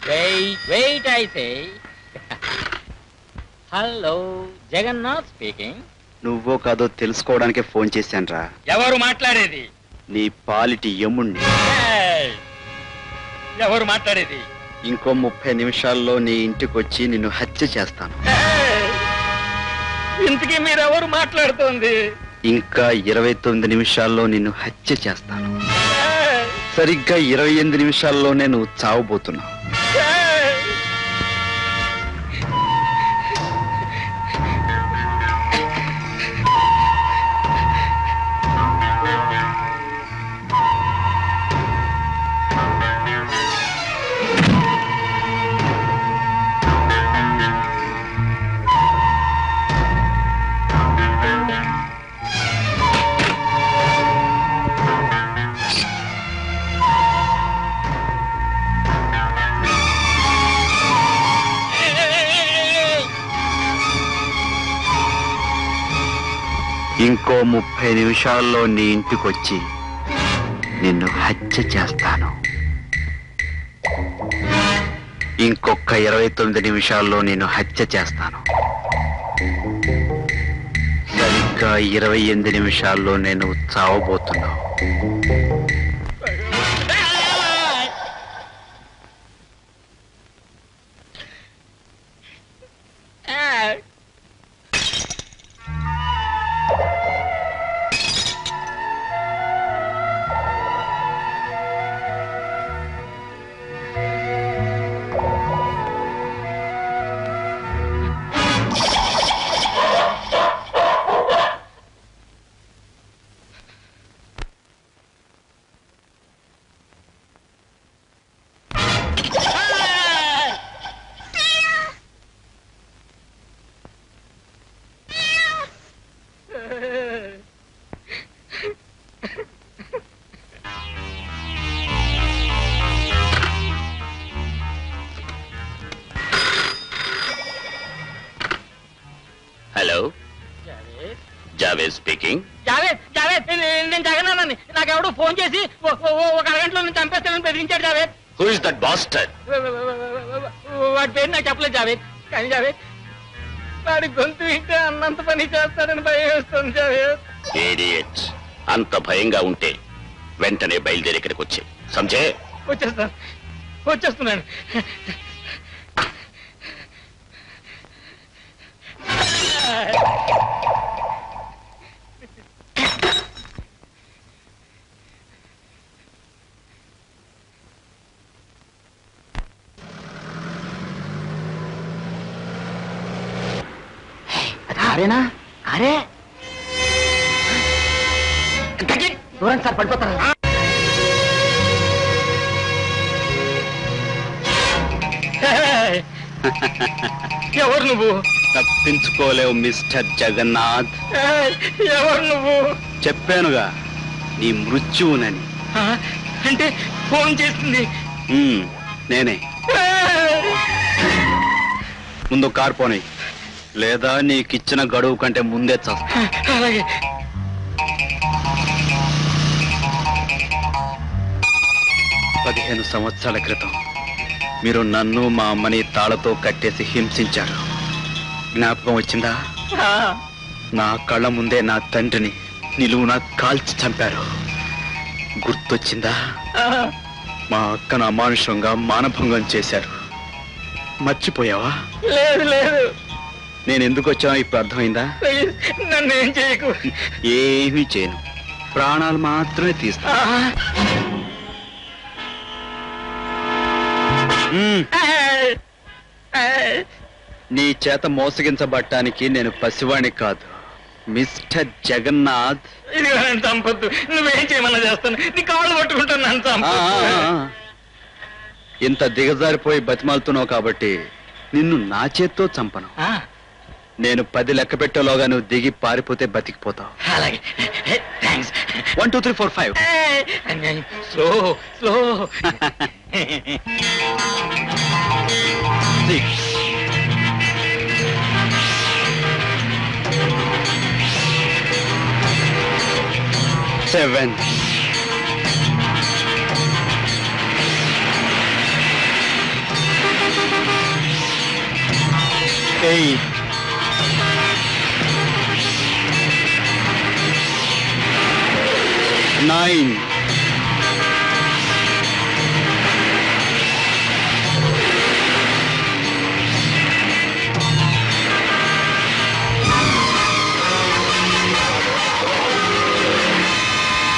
Wait, I say. Hello Jagannath speaking. నువ్వో కాదో తెలుసుకోవడానికి ఫోన్ చేశాను రా. ఎవరు మాట్లాడేది? నీ పాలిటి యముణ్ణి. ఎవరు మాట్లాడేది? ఇంకో 30 నిమిషాల్లో నీ ఇంటికి వచ్చి నిన్ను హత్య చేస్తాను. ఇంతకీ మీరెవరు మాట్లాడుతోంది? ఇంకా 29 నిమిషాల్లో నిన్ను హత్య చేస్తాను. సరిగ్గా 28 నిమిషాల్లోనే నువ్వు చావబోతున్నావు. ఇంకో 30 నిమిషాల్లో నీ ఇంటికి వచ్చి నిన్ను హత్య చేస్తాను. ఇంకొక 29 నిమిషాల్లో నిన్ను హత్య చేస్తాను. సరిగ్గా 28 నిమిషాల్లో నేను చావబోతున్నావు. Hello, Javed speaking. జావేద్ నేను జగన్నాథని. నాకెవడో ఫోన్ చేసి ఒక అరగంటలో నేను చంపేస్తానని బెదిరించాడు Javed. Who is that bastard? వాడి పేరు నాకు చెప్పలేదు జావేద్. కానీ జావేద్, వాడి గొంతు వింటే అన్నంత పని చేస్తాడని భయం వేస్తుంది జావేద్. ఇడియట్. అంత భయంగా ఉంటే వెంటనే బయలుదేరి ఇక్కడికి వచ్చి సంజే. వచ్చేస్తున్నాను. అరేనా? అరే దూరం సార్, పడిపోతాను. ఎవరు నువ్వు? తప్పించుకోలేవు మిస్టర్ జగన్నాథ్. ఎవరు నువ్వు? చెప్పానుగా, నీ మృత్యువునని. అంటే ఫోన్ చేస్తుంది నేనే. ముందు కారు పోనీ, లేదా నీకిచ్చిన గడువు కంటే ముందే చేస్తా. అలాగే. పదిహేను సంవత్సరాల క్రితం మీరు నన్ను మా అమ్మని తాళతో కట్టేసి హింసించారు. జ్ఞాపకం వచ్చిందా? నా కళ్ళ ముందే నా తండ్రిని నిలువున కాల్చి చంపారు. గుర్తొచ్చిందా? మా అక్కను అమానుషంగా మానభంగం చేశారు. మర్చిపోయావా? లేదు లేదు. నేను ఎందుకు వచ్చానో ఇప్పుడు అర్థమైందా? నన్నేం చేయకు. ఏమీ చేయను, ప్రాణాలు మాత్రమే తీస్తా. నీ చేత మోసగించబట్టానికి నేను పసివాణ్ణి కాదు, మిస్టర్ జగన్నాథ్. ఇది నన్ను చంపొద్దు. నువ్వేం చేయమన్నా చేస్తాను. నీ కాళ్ళు పట్టుకుంటాను. నన్ను చంపొద్దు. ఇంత దిగజారిపోయి బతిమాలుతున్నావు కాబట్టి నిన్ను నా చేత్తో చంపను. నేను 10 లెక్క పెట్టేలోగా నువ్వు దిగి పారిపోతే బతికిపోతావు. అలాగే. 1 2 3 4 5. Slow slow. 6 7 8 8 9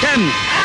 10